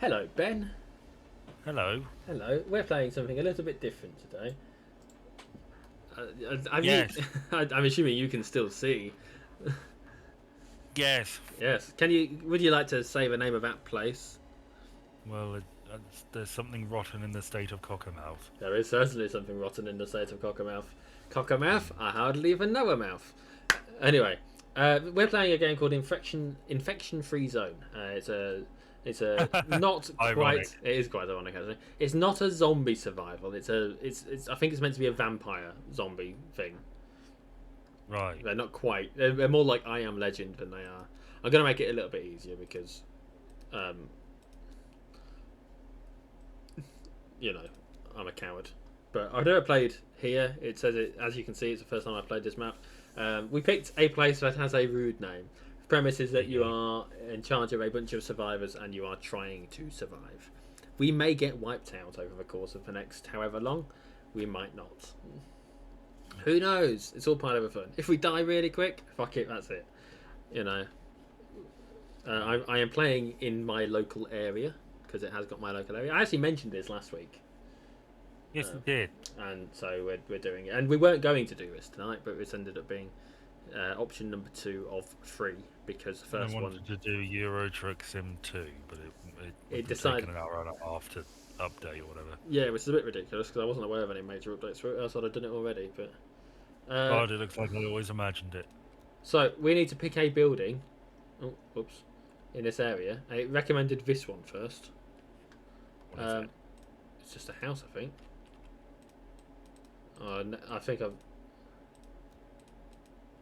Hello, Ben. Hello. Hello. We're playing something a little bit different today. Have you? Yes. I'm assuming you can still see. Yes. Yes. Can you? Would you like to say the name of that place? Well, there's something rotten in the state of Cockermouth. There is certainly something rotten in the state of Cockermouth. Cockermouth? Hmm. I hardly even know a mouth. Anyway, we're playing a game called Infection Free Zone. It's a not Ironic. quite. It is quite ironic actually. It's not a zombie survival. It's. I think it's meant to be a vampire zombie thing. Right. They're not quite. They're more like I Am Legend than they are. I'm gonna make it a little bit easier because, um, you know, I'm a coward. But I've never played here. It says it, as you can see, it's the first time I've played this map. We picked a place that has a rude name. The premise is that you Okay. are in charge of a bunch of survivors and you are trying to survive. We may get wiped out over the course of the next however long. We might not. Who knows? It's all part of the fun. If we die really quick, fuck it, that's it. You know, I am playing in my local area because it has got my local area. I actually mentioned this last week. Yes, Uh, it did. and so we're doing it. And we weren't going to do this tonight, but this ended up being option number 2 of 3 because the And I first one wanted to do Euro Truck Sim 2, but it would it have decided. taken an hour and a half to update or whatever. Yeah, which is a bit ridiculous because I wasn't aware of any major updates for it. I thought I'd done it already, but God, it looks like I always imagined it. so we need to pick a building. Oh, oops, in this area. And it recommended this one first. What is it? It's just a house, I think.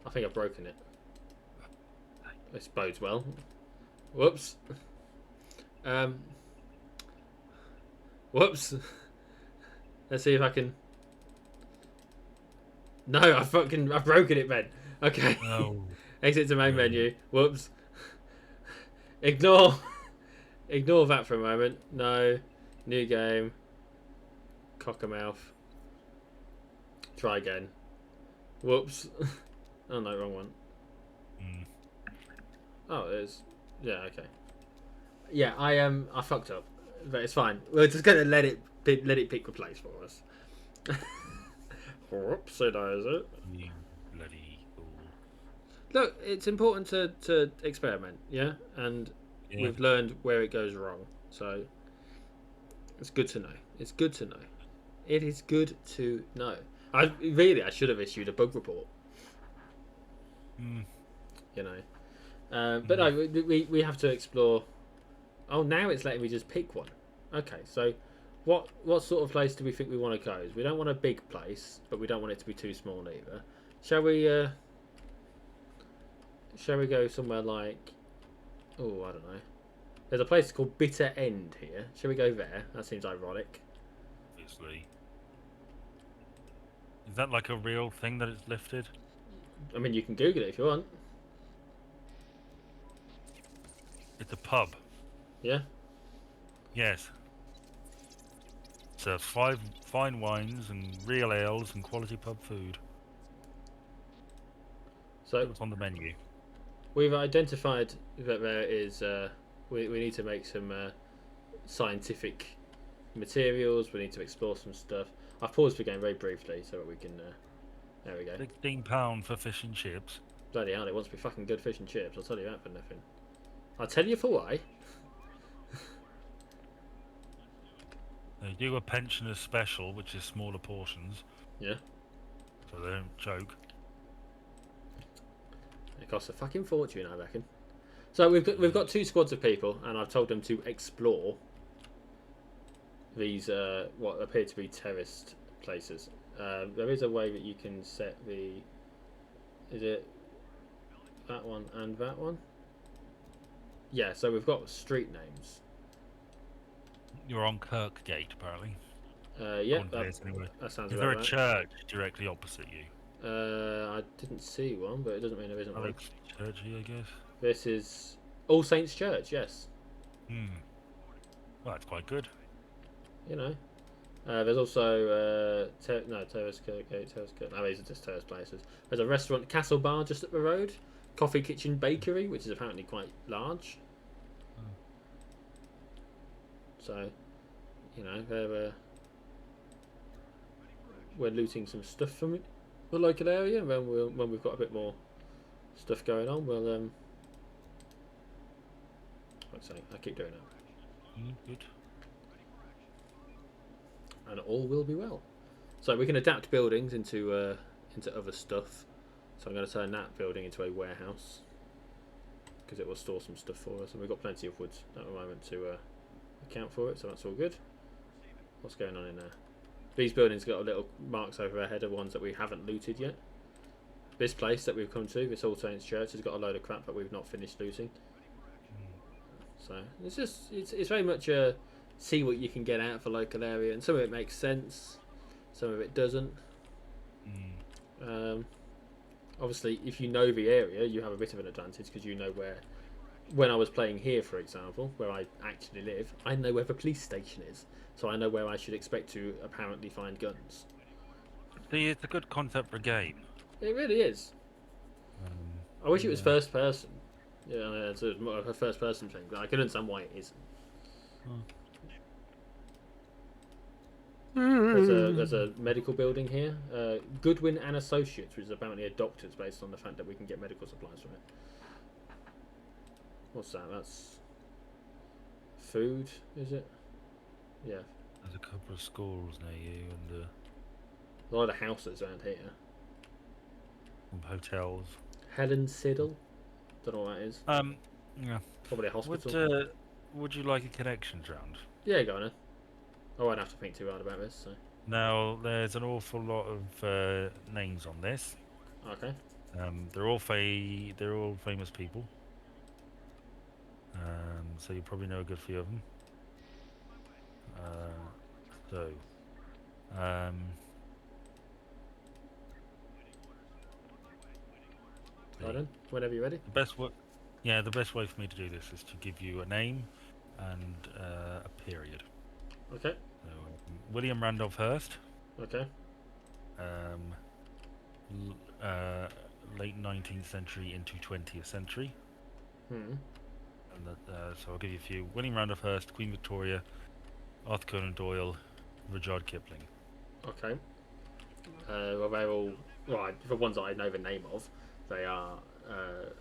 I think I've broken it. This bodes well. Whoops. Um. Whoops. Let's see if I can. No, I've broken it, Ben. Okay. Oh, Exit to main really? menu. Whoops. Ignore. Ignore that for a moment. No. New game. Cockermouth. Try again. Whoops. Oh no, wrong one. Mm. Oh, it is. Yeah, okay. Yeah, I fucked up, but it's fine. We're just gonna let it pick the place for us. Whoops, so that is it. You bloody fool. Look, it's important to experiment, yeah, and Yeah. we've learned where it goes wrong, so it's good to know. It's good to know. It is good to know. I should have issued a bug report, Mm. you know. But Mm. no, we have to explore. Oh, now it's letting me just pick one. Okay, so what sort of place do we think we want to go? We don't want a big place, but we don't want it to be too small either. Shall we? Shall we go somewhere like? Oh, I don't know. There's a place called Bitter End here. Shall we go there? That seems ironic. Obviously. Is that like a real thing that it's lifted? I mean, you can Google it if you want. It's a pub. Yeah. Yes. So five fine wines and real ales and quality pub food. So What's on the menu? we've identified that there is. We need to make some scientific materials. We need to explore some stuff. I've paused the game very briefly so that we can. There we go. £16 for fish and chips. Bloody hell! It wants to be fucking good fish and chips. I'll tell you that for nothing. I'll tell you for why. They do a pensioners special, which is smaller portions, Yeah. so they don't choke. It costs a fucking fortune, I reckon. So we've got 2 squads of people, and I've told them to explore these what appear to be terraced places. There is a way that you can set the. Is it that one and that one? Yeah. So we've got street names. You're on Kirkgate, apparently. Yeah. On place anyway. That sounds Is there about a right. church directly opposite you? I didn't see one, but it doesn't mean there isn't one. Alex Churchy, I guess. This is All Saints Church. Yes. Hmm. Well, that's quite good. You know. There's also Terrace Kirkgate, Terrace Kirk. No, these are just terrace places. There's a restaurant, Castle Bar, just up the road. Coffee, kitchen, bakery, which is apparently quite large. Hmm. So, you know, we're looting some stuff from the local area, and then when we've got a bit more stuff going on, we'll let's say I keep doing that, Good. and all will be well. So we can adapt buildings into other stuff. So I'm going to turn that building into a warehouse because it will store some stuff for us, and we've got plenty of wood at the moment to account for it. So that's all good. What's going on in there? These buildings got little marks over their head of ones that we haven't looted yet. This place that we've come to, this All Saints Church, has got a load of crap that we've not finished looting. So it's very much a see what you can get out of the local area, and some of it makes sense, some of it doesn't. Obviously, if you know the area, you have a bit of an advantage because you know where. When I was playing here, for example, where I actually live, I know where the police station is, so I know where I should expect to apparently find guns. See, it's a good concept for a game. It really is. I wish it was first person. Yeah, it's more of a first person thing, but I can understand why it isn't. There's a medical building here, Goodwin and Associates, which is apparently a doctor's based on the fact that we can get medical supplies from it. What's that? That's food, is it? Yeah. There's a couple of schools near you and A lot of houses around here. some hotels. Helen Siddle. Don't know what that is. Yeah. Probably a hospital. Would you like a connections round? Yeah, go on then. I won't have to think too hard about this. So. Now, there's an awful lot of names on this. Okay. They're all famous people. So you probably know a good few of them. Pardon? Whenever you're ready. The best way for me to do this is to give you a name and a period. Okay. So, William Randolph Hearst. Okay. Late 19th century into 20th century. And so I'll give you a few. William Randolph Hearst, Queen Victoria, Arthur Conan Doyle, Rudyard Kipling. Okay. Well, they're all right. The ones that I know the name of, they are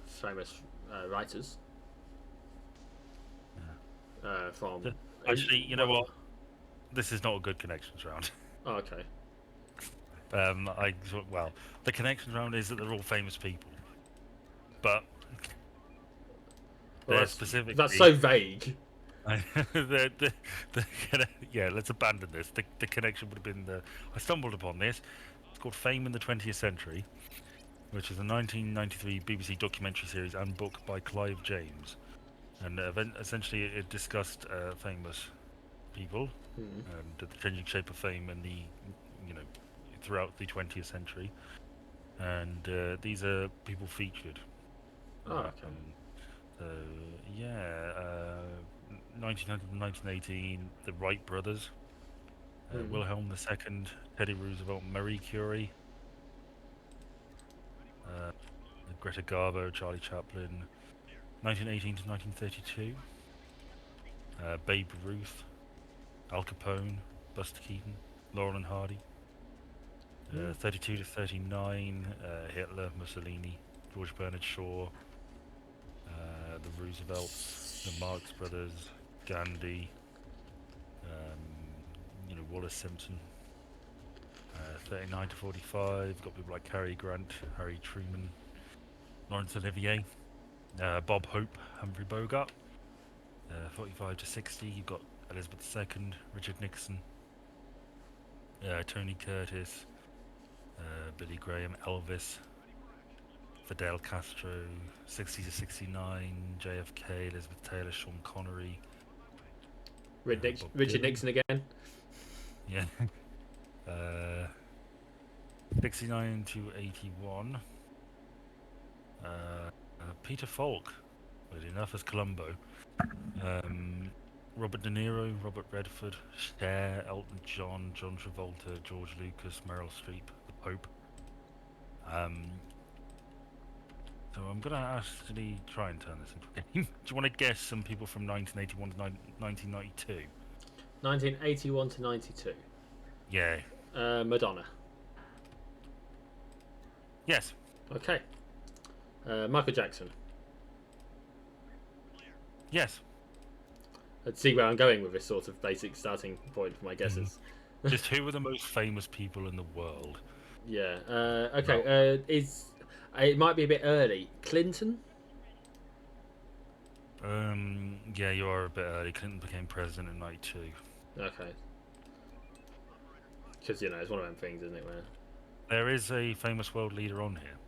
famous writers. From actually, you know what? This is not a good connections round. Oh, okay. The connections round is that they're all famous people, but Well, specifically that's so vague. Yeah, let's abandon this. The connection would have been I stumbled upon this. It's called Fame in the 20th Century, which is a 1993 BBC documentary series and book by Clive James, and essentially it discussed famous people and the changing shape of fame in throughout the 20th century, and these are people featured. Oh, okay. 1900 to 1918, the Wright brothers, Wilhelm II, Teddy Roosevelt, Marie Curie, Greta Garbo, Charlie Chaplin, 1918 to 1932, Babe Ruth, Al Capone, Buster Keaton, Laurel and Hardy, 32 to 39, Hitler, Mussolini, George Bernard Shaw, the Roosevelts, the Marx Brothers, Gandhi, Wallace Simpson. 39 to 45, got people like Cary Grant, Harry Truman, Laurence Olivier, Bob Hope, Humphrey Bogart. 45 to 60, you've got Elizabeth II, Richard Nixon, Tony Curtis, Billy Graham, Elvis, Fidel Castro. 60 to 69, JFK, Elizabeth Taylor, Sean Connery. Richard Nixon again. Yeah. 69 to 81. Peter Falk, weird enough, as Columbo. Robert De Niro, Robert Redford, Cher, Elton John, John Travolta, George Lucas, Meryl Streep, the Pope. So I'm going to actually try and turn this into a game. Do you want to guess some people from 1981 to 1992? 1981 to 92. Yeah. Madonna. Yes. Okay. Michael Jackson. Yes. Let's see where I'm going with this sort of basic starting point for my guesses. Just who are the most famous people in the world? Yeah. Okay. It might be a bit early. Clinton. Yeah, you are a bit early. Clinton became president in '92. Okay. Because it's one of them things, isn't it? Where There is a famous world leader on here.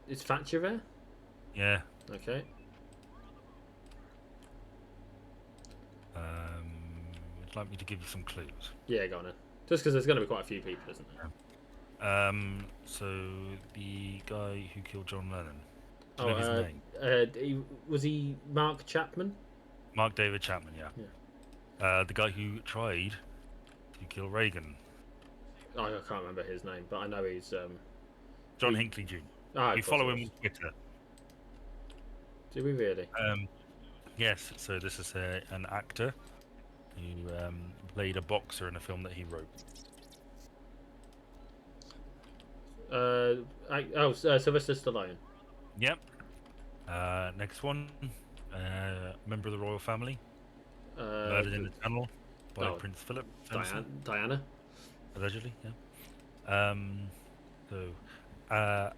is Thatcher there? Yeah. Okay. Would you like me to give you some clues? Yeah, go on then. Just because there's going to be quite a few people, isn't there? So the guy who killed John Lennon. Do you know his name? Was he Mark Chapman? Mark David Chapman, yeah. The guy who tried to kill Reagan. Oh, I can't remember his name, but I know he's John Hinckley Jr. Oh, We follow him on Twitter. Do we really? Yes. So this is an actor who played a boxer in a film that he wrote. Sylvester Stallone. Yep. Next one. Member of the royal family. Murdered in the tunnel by Prince Philip. Diana. Allegedly, yeah.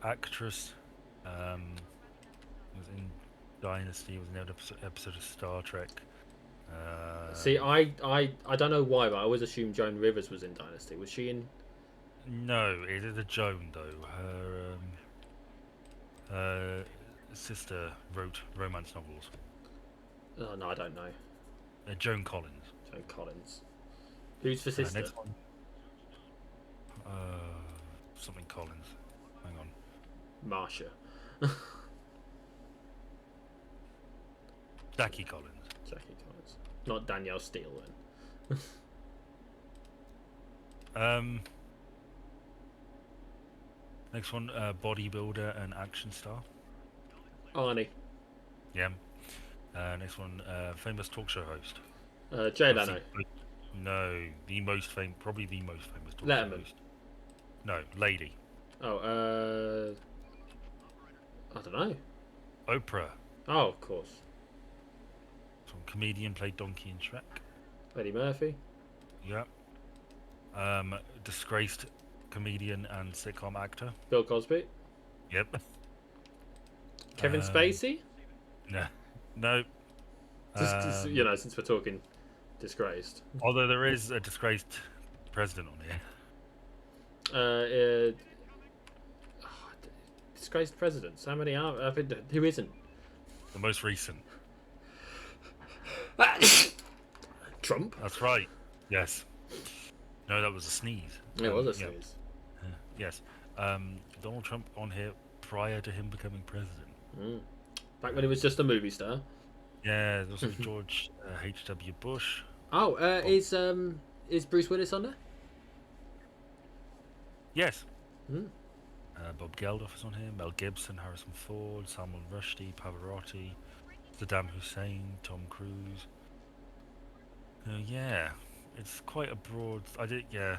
Actress was in Dynasty, was in an episode of Star Trek. See, I don't know why, but I always assumed Joan Rivers was in Dynasty. Was she in? No, it is a Joan though. Her sister wrote romance novels. Oh no, I don't know. Joan Collins. Joan Collins. Who's the sister? Next one. Something Collins. Hang on. Marsha. Jackie Collins. Jackie Collins. Not Danielle Steele then. Next one, bodybuilder and action star. Arnie. Yeah. Next one, famous talk show host. Jay Leno. No, probably the most famous talk Letterman. show host. No, lady. Oh, I don't know. Oprah. Oh, of course. Some comedian, played Donkey in Shrek. Eddie Murphy. Yeah. Disgraced comedian and sitcom actor. Bill Cosby. Yep. Kevin Spacey. No. Just, since we're talking disgraced. Although there is a disgraced president on here. Disgraced presidents. How many are? Who isn't? The most recent. Trump. That's right. Yes. No, that was a sneeze. It was a sneeze. Yes. Donald Trump on here prior to him becoming president. Back when he was just a movie star. Yeah, there was George H.W. Bush. Oh, is Bruce Willis on there? Yes. Bob Geldof is on here. Mel Gibson, Harrison Ford, Salman Rushdie, Pavarotti, Saddam Hussein, Tom Cruise. Yeah, it's quite a broad. Yeah.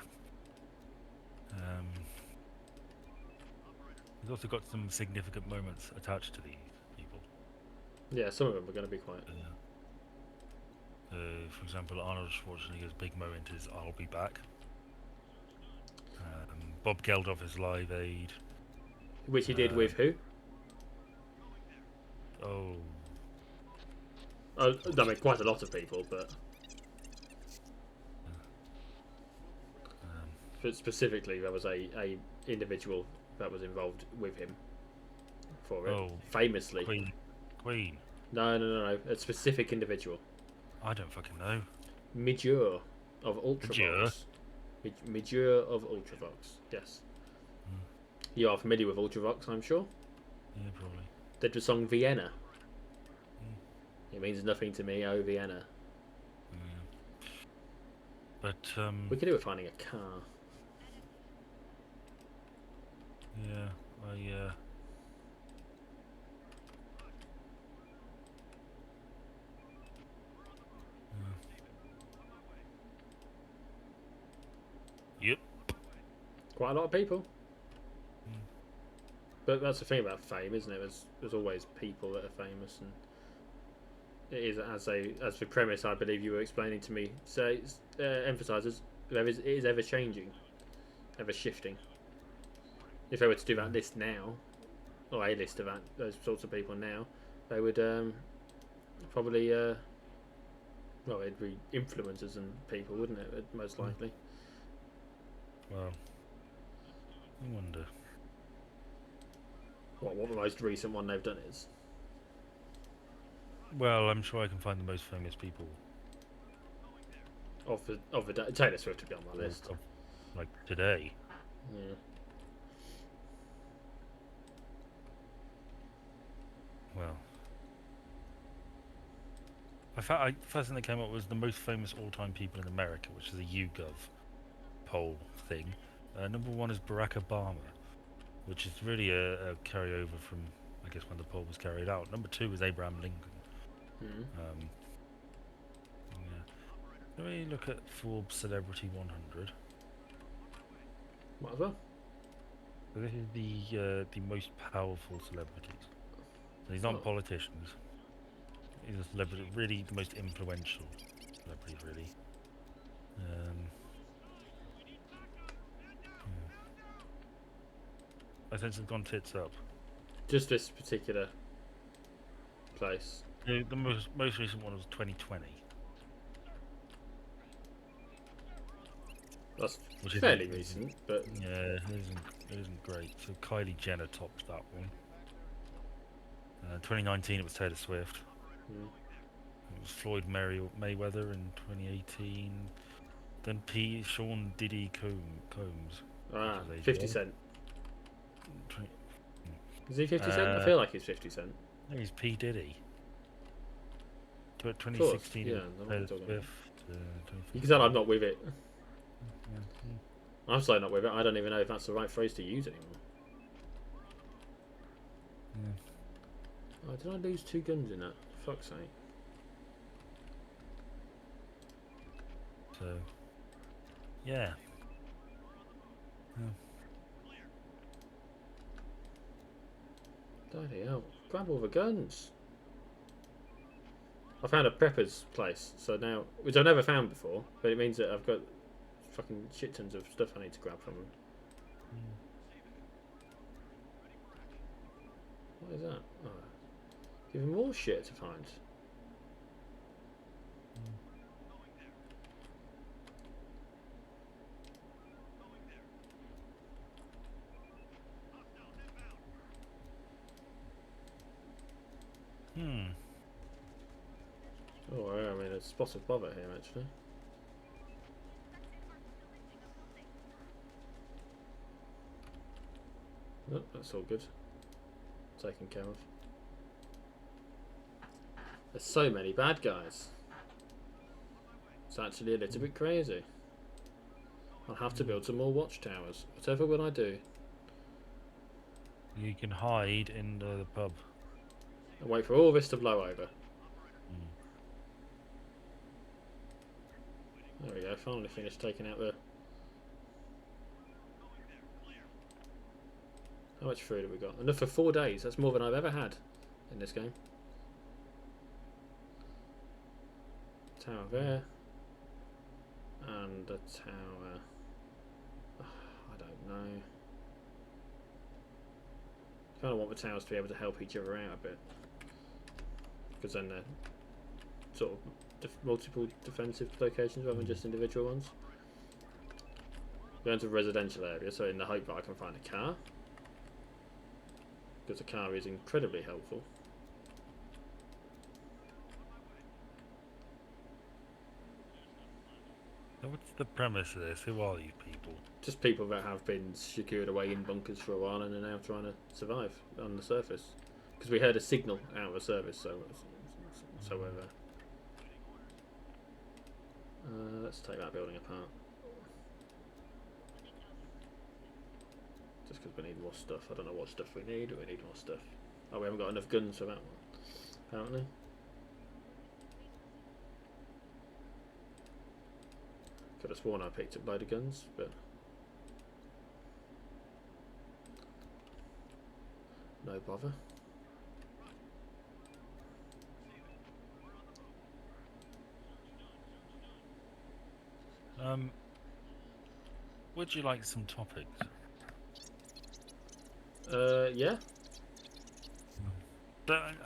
We've also got some significant moments attached to these people. Yeah, some of them are going to be quite. For example, Arnold Schwarzenegger's big moment is "I'll be back." Bob Geldof is Live Aid. Which he did with who? I mean, quite a lot of people, but specifically there was a individual that was involved with him for it. Famously. Queen. No. A specific individual. I don't fucking know. Midure of Ultravox. Midure of Ultravox. Yes. You are familiar with Ultravox, I'm sure. Yeah, probably. Did the song Vienna. It means nothing to me, oh Vienna. But we could do it finding a car. Yeah, Quite a lot of people. Mm. But that's the thing about fame, isn't it? There's always people that are famous, and it is as the premise I believe you were explaining to me. So emphasises it is ever changing, ever shifting. If they were to do that list now, or a list of those sorts of people now, they would probably well, it'd be influencers and people, wouldn't it? Most likely. Well, I wonder. What the most recent one they've done is? Well, I'm sure I can find the most famous people. Of the day. Taylor Swift would be on my list. Like today. Yeah. Well, first thing that came up was the most famous all-time people in America, which is a YouGov poll thing. Number one is Barack Obama, which is really a carryover from, I guess, when the poll was carried out. Number two is Abraham Lincoln. Mm-hmm. Yeah. Let me look at Forbes Celebrity 100. Might as well. So this is the most powerful celebrities. So these aren't politicians. These are celebrities, really the most influential celebrities, really. I sense it's gone tits up. Just this particular place. The most recent one was 2020. That's Which fairly recent, but yeah, it isn't great. So Kylie Jenner tops that one. 2019 it was Taylor Swift. It was Floyd Mayweather in 2018. Then Sean Diddy Combs. 50 Cent. Is he 50 Cent? I feel like he's 50 Cent. No, he's P Diddy. 2016 yeah, Taylor Swift. You can tell I'm not with it. I'm so not with it. I don't even know if that's the right phrase to use anymore. Oh, did I lose 2 guns in that? For fuck's sake. So, yeah. Bloody hell. Grab all the guns. I found a prepper's place, so now, which I've never found before, but it means that I've got fucking shit tons of stuff I need to grab from them. What is that? Oh, even more shit to find. Oh, yeah, I mean, there's spots of bother here, actually. Oh, that's all good. Taken care of. There's so many bad guys. It's actually a little bit crazy. I'll have to build some more watchtowers. Whatever will I do? You can hide in the pub. And wait for all this to blow over. There we go, finally finished taking out the... How much food have we got? Enough for 4 days. That's more than I've ever had in this game. Tower there. And a tower... I don't know. I kind of want the towers to be able to help each other out a bit. Because then they're sort of multiple defensive locations rather than just individual ones. Going to a residential area, so in the hope that I can find a car. Because a car is incredibly helpful. What's the premise of this? Who are you people? Just people that have been secured away in bunkers for a while and are now trying to survive on the surface. Because we heard a signal out of the service, so let's take that building apart. Just because we need more stuff. I don't know what stuff we need, but we need more stuff. Oh, we haven't got enough guns for that one, apparently. Could have sworn I picked up a load of guns, but... no bother. Would you like some topics? Yeah.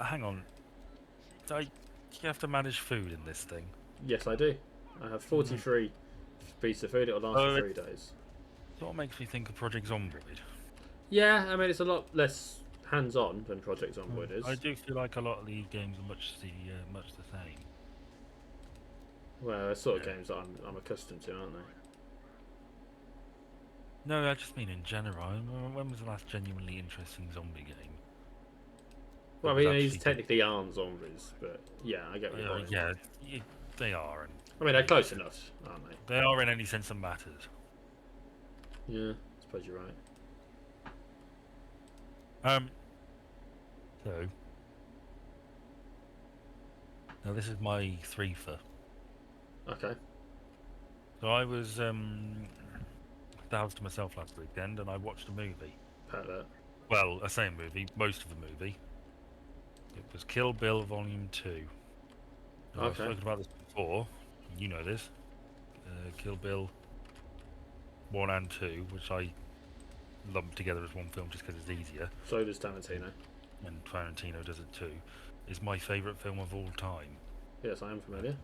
Hang on. Do you have to manage food in this thing? Yes, I do. I have 43 pieces of food. It'll last for 3 days. Sort of makes me think of Project Zomboid. Yeah, I mean it's a lot less hands-on than Project Zomboid is. I do feel like a lot of these games are much the same. Well, they're sort of games that I'm accustomed to, aren't they? No, I just mean in general. When was the last genuinely interesting zombie game? Well, I mean these technically aren't zombies, but yeah, I get what you're saying. Yeah, they are. I mean they're close enough, aren't they? They are in any sense that matters. Yeah, I suppose you're right. So now this is my threefer. Okay. So I was the house to myself last weekend, and I watched a movie. That. Well, I say a movie, most of the movie. It was Kill Bill Volume 2. Now, I've spoken about this before. You know this. Kill Bill 1 and 2, which I lump together as one film just because it's easier. So does Tarantino. And Tarantino does it too. Is my favourite film of all time. Yes, I am familiar.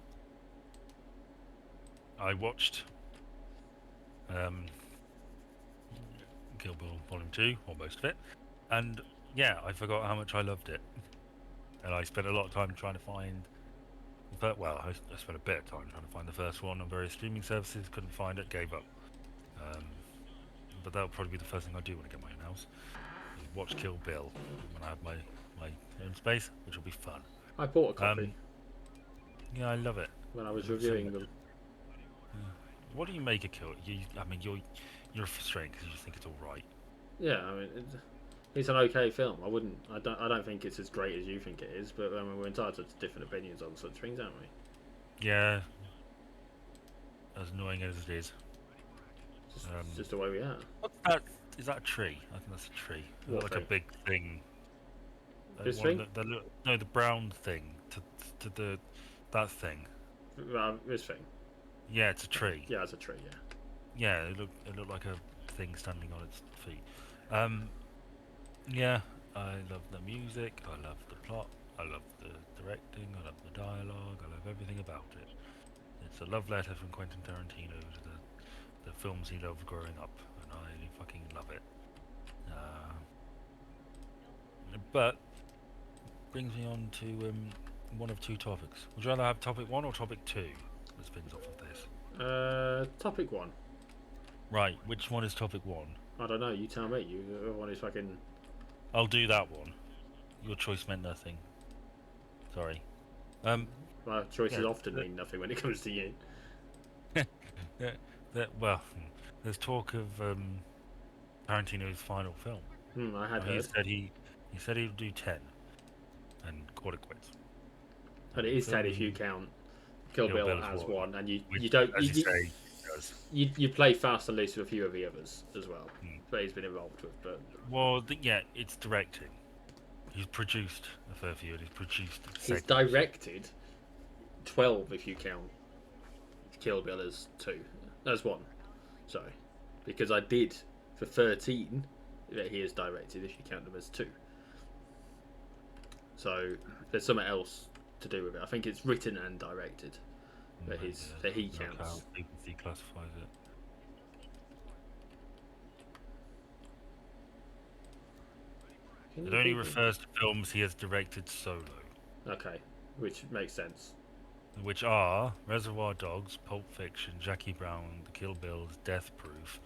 I watched Kill Bill Volume 2, or most of it, and yeah, I forgot how much I loved it. And I spent a lot of time trying to find... Well, I spent a bit of time trying to find the first one on various streaming services, couldn't find it, gave up. But that'll probably be the first thing I do when I get my own house. Is watch Kill Bill when I have my own space, which will be fun. I bought a copy. Yeah, I love it. When I was reviewing them. Yeah. What do you make of Kill? I mean, you're frustrated because you just think it's all right. Yeah, I mean, it's an okay film. I don't think it's as great as you think it is, but I mean, we're entitled to different opinions on such things, aren't we? Yeah. As annoying as it is. It's just the way we are. What's that? Is that a tree? I think that's a tree. Like a big thing. This thing? No, the brown thing. That thing. This thing. Yeah, it's a tree. Yeah, it's a tree. Yeah. Yeah, it looked like a thing standing on its feet. Yeah, I love the music. I love the plot. I love the directing. I love the dialogue. I love everything about it. It's a love letter from Quentin Tarantino to the films he loved growing up, and I fucking love it. But brings me on to one of two topics. Would you rather have topic 1 or topic 2 that spins off of this? Topic 1. Right, which one is topic 1? I don't know, you tell me. You one is fucking... I'll do that one. Your choice meant nothing. Sorry. My choices often mean nothing when it comes to you. Well, there's talk of Tarantino's final film. I had heard. He said he'd do 10 and call it quits. But it is 10 if you count Kill Bill as one, and you don't. You play fast and loose with a few of the others as well. That he's been involved with. But well, yeah, it's directing. He's produced a fair few, and he's produced. He's directed 12 if you count Kill Bill as 2. As 1. Sorry, because I did for 13 that he has directed if you count them as 2. So there's something else to do with it. I think it's written and directed that he counts. How BBC classifies it. It only refers to films he has directed solo. Okay, which makes sense. Which are Reservoir Dogs, Pulp Fiction, Jackie Brown, The Kill Bills, Death Proof,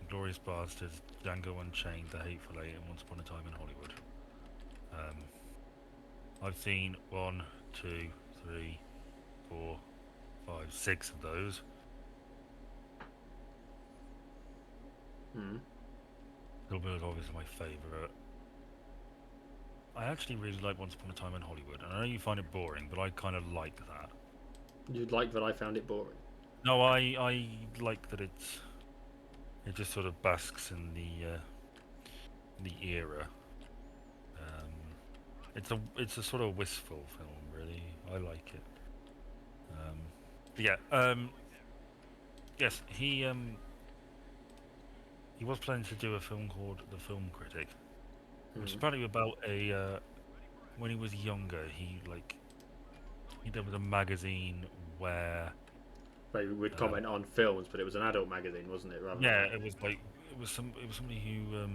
Glorious Bastards, Django Unchained, The Hateful Eight, and Once Upon a Time in Hollywood. I've seen 1, 2, 3, 4, 5, 6 of those. Kill Bill is obviously my favourite. I actually really like Once Upon a Time in Hollywood. I know you find it boring, but I kind of like that. You'd like that I found it boring? No, I like that it just sort of basks in the era. it's a sort of wistful film, really. I like it. Yeah. Yes, he was planning to do a film called The Film Critic, which is apparently about a when he was younger, he did with a magazine where They would comment on films, but it was an adult magazine, wasn't it? Rather yeah, than it was somebody who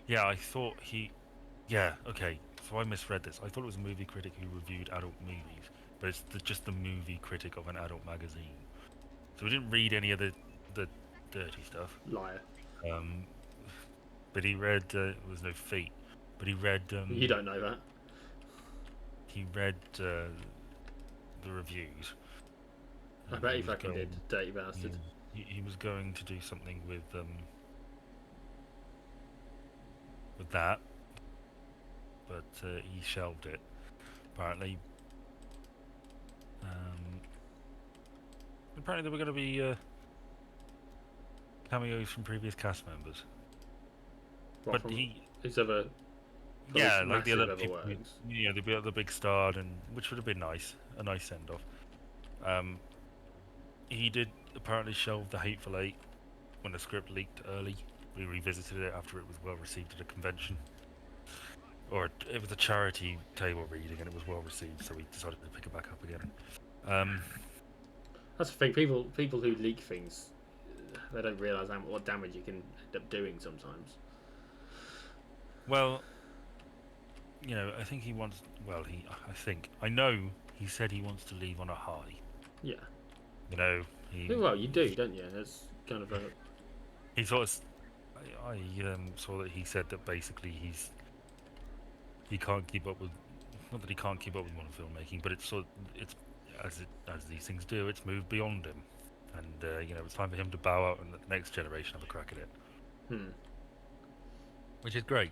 yeah, I thought he yeah, okay. So I misread this. I thought it was a movie critic who reviewed adult movies, but it's just the movie critic of an adult magazine. So we didn't read any of the dirty stuff. liar. Um, but he read there was no feet, but You don't know that. he read the reviews. I And bet he he was fucking did, dirty bastard. he was going to do something with that, but he shelved it apparently. Apparently there were going to be cameos from previous cast members, What, but from he his other yeah, like the other massive people, works. you know, the other big star, and which would have been nice, a nice send off. He did apparently shelve The Hateful Eight when the script leaked early. We revisited it after it was well received at a convention, or it was a charity table reading, and it was well received, so we decided to pick it back up again. That's the thing. People who leak things, they don't realise what damage you can end up doing sometimes. Well, you know, I think he wants. Well, I know he said he wants to leave on a high. Yeah. You know, Well, you do, don't you? It's kind of a. he sort of. I saw that he said that basically he can't keep up with. Not that he can't keep up with modern filmmaking, but it's as these things do. It's moved beyond him, and you know, it's time for him to bow out and let the next generation have a crack at it. Which is great.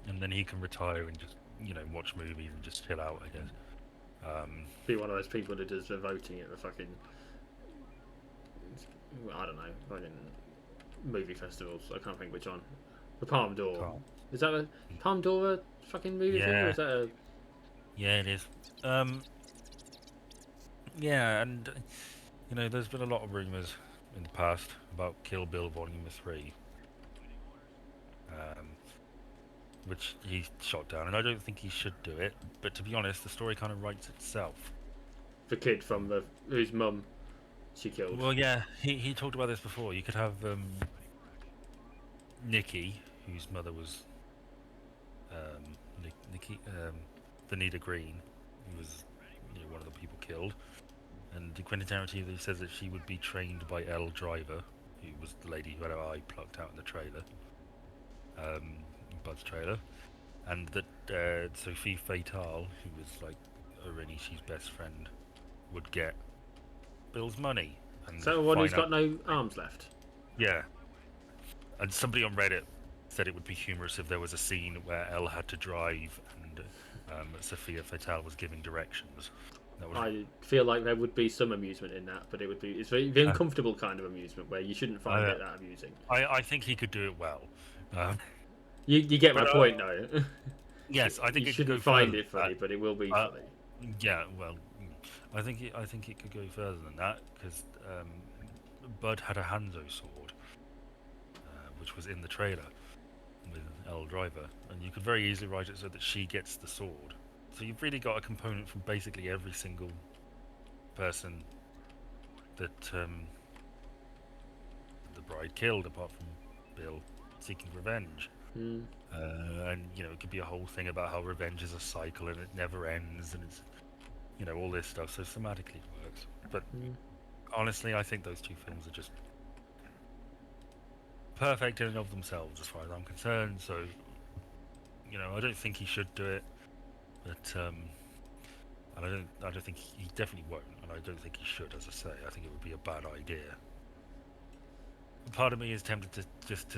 And then he can retire and just, you know, watch movies and just chill out, I guess. Be one of those people that does the voting at the fucking. I don't know, fucking movie festivals. I can't think which one. The Palme d'Or. Can't. Is that a Palme d'Or a fucking movie thing, or is that a? Yeah, it is. Yeah, and you know, there's been a lot of rumours in the past about Kill Bill Volume 3. Which he shot down, and I don't think he should do it. But to be honest, the story kind of writes itself. The kid from whose mum she killed. Well, yeah, he talked about this before. You could have Nikki, whose mother was Nikki Vanita Green, who was one of the people killed, and Quentin Tarantino says that she would be trained by Elle Driver, who was the lady who had her eye plucked out in the trailer. Bud's trailer, and that Sophie Fatale, who was like Irenishi's best friend, would get Bill's money. And is that the one who's got no arms left? Yeah. And somebody on Reddit said it would be humorous if there was a scene where Elle had to drive and Sophia Fatale was giving directions. I feel like there would be some amusement in that, but it's the uncomfortable kind of amusement where you shouldn't find it that amusing. I think he could do it well. You get my point, though. Yes, I think you it shouldn't could go find it funny, but it will be funny. Yeah, well, I think it could go further than that because Bud had a Hanzo sword, which was in the trailer with Elle Driver, and you could very easily write it so that she gets the sword. So you've really got a component from basically every single person that the bride killed, apart from Bill seeking revenge. And it could be a whole thing about how revenge is a cycle and it never ends, and it's all this stuff. So thematically it works. But honestly, I think those two films are just perfect in and of themselves, as far as I'm concerned. So I don't think he should do it, but and I don't think he definitely won't, and I don't think he should. As I say, I think it would be a bad idea. Part of me is tempted to just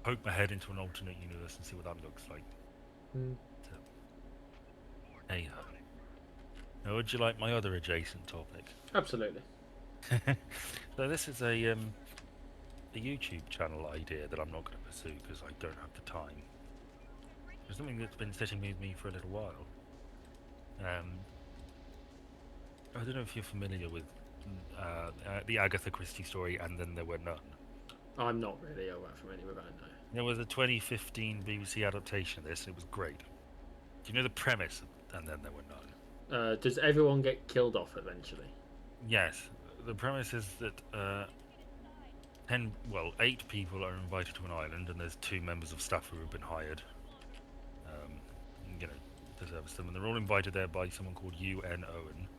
poke my head into an alternate universe and see what that looks like. So, hey ho. Now, would you like my other adjacent topic? Absolutely. So this is a a YouTube channel idea that I'm not going to pursue because I don't have the time. There's something that's been sitting with me for a little while. I don't know if you're familiar with the Agatha Christie story, And Then There Were None. I'm not really all that familiar with that, no. There was a 2015 BBC adaptation of this. It was great. Do you know the premise of And Then There Were None? Does everyone get killed off eventually? Yes. The premise is that 8 people are invited to an island, and there's 2 members of staff who have been hired, to service them, and they're all invited there by someone called UN Owen.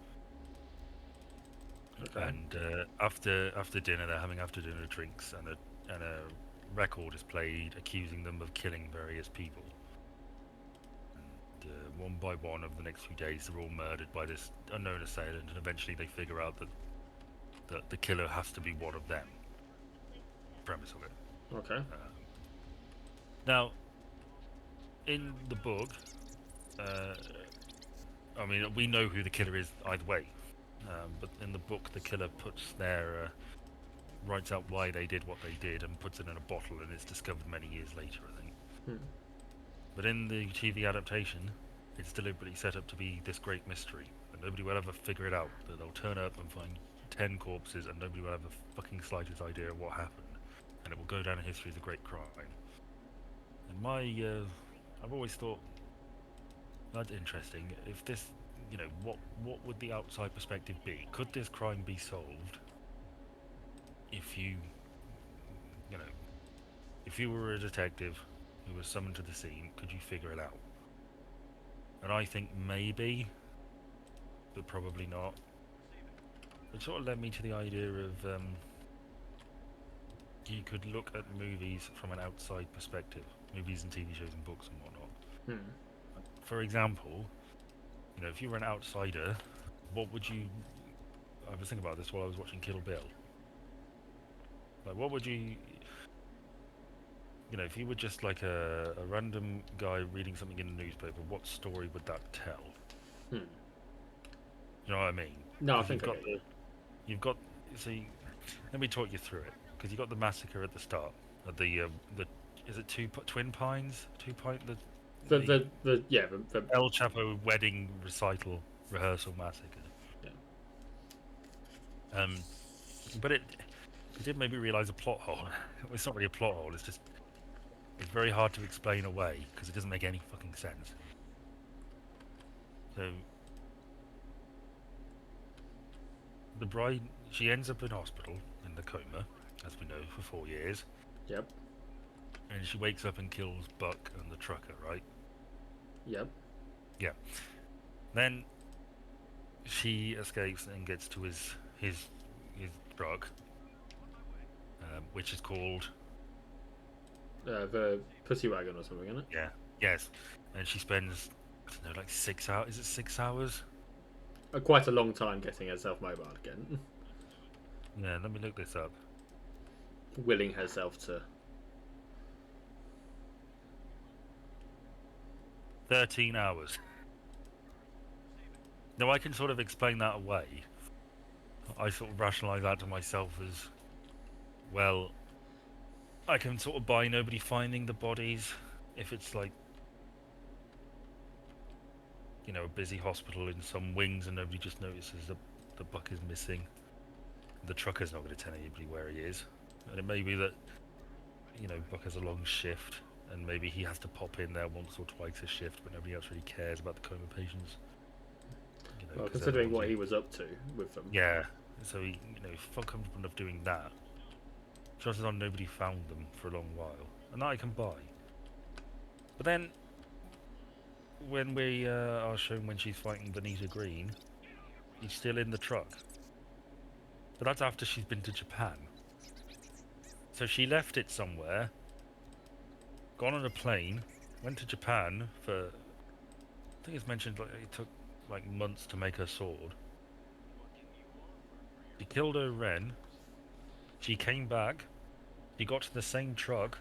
Okay. And after dinner, they're having after dinner drinks, and a record is played accusing them of killing various people. And one by one, over the next few days, they're all murdered by this unknown assailant, and eventually they figure out that the killer has to be one of them. Premise of it. Okay. Now, in the book, we know who the killer is either way. But in the book, the killer writes out why they did what they did and puts it in a bottle, and it's discovered many years later, I think. But in the TV adaptation, it's deliberately set up to be this great mystery, and nobody will ever figure it out. That they'll turn up and find 10 corpses, and nobody will have a fucking slightest idea of what happened, and it will go down in history as a great crime. And I've always thought that's interesting. If this, what would the outside perspective be? Could this crime be solved if you were a detective who was summoned to the scene? Could you figure it out? And I think maybe, but probably not. It sort of led me to the idea of you could look at movies from an outside perspective, movies and TV shows and books and whatnot. For example, if you were an outsider, what would you... I was thinking about this while I was watching Kill Bill. Like, what would you... if you were just like a random guy reading something in a newspaper, what story would that tell? You know what I mean? No, I think you've got... See, let me talk you through it. Because you got the massacre at the start. At the is it Twin Pines? The El Chapo wedding recital rehearsal massacre. Yeah. But it did make me realise a plot hole. It's not really a plot hole. It's very hard to explain away because it doesn't make any fucking sense. So the bride, she ends up in hospital in the coma, as we know, for 4 years. Yep. And she wakes up and kills Buck and the trucker, right? Yep. Yeah. Then she escapes and gets to his truck, which is called the Pussy Wagon or something, isn't it? Yeah. Yes. And she spends, I don't know, like 6 hours. Is it 6 hours? Quite a long time getting herself mobile again. Yeah. Let me look this up. Willing herself to. 13 hours. Now I can sort of explain that away. I sort of rationalise that to myself as, well, I can sort of buy nobody finding the bodies if it's like, a busy hospital in some wings and nobody just notices the Buck is missing. The trucker's not going to tell anybody where he is. And it may be that, Buck has a long shift and maybe he has to pop in there once or twice a shift, but nobody else really cares about the coma patients. Well, considering what he was up to with them. Yeah, so he, felt comfortable enough doing that. Chances are nobody found them for a long while, and that I can buy. But then, when we are shown when she's fighting Benita Green, he's still in the truck. But that's after she's been to Japan. So she left it somewhere, gone on a plane, went to Japan for, I think it's mentioned like it took like months to make her sword. She killed her Ren. She came back. She got to the same truck,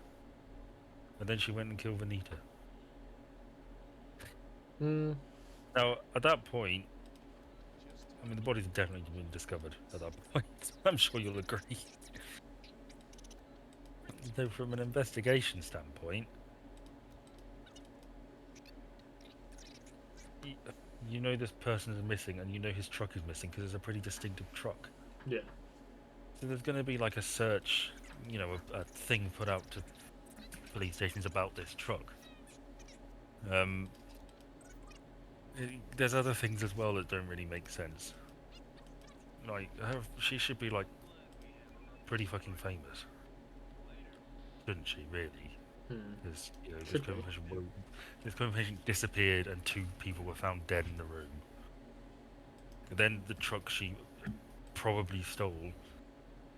and then she went and killed Venita. Now, at that point, the bodies have definitely been discovered at that point. I'm sure you'll agree. So from an investigation standpoint, you know this person is missing, and you know his truck is missing because it's a pretty distinctive truck. Yeah. So there's going to be like a search, a thing put out to police stations about this truck. There's other things as well that don't really make sense. Like, she should be like pretty fucking famous, shouldn't she? Really? Because this conversation disappeared and 2 people were found dead in the room. Then the truck she probably stole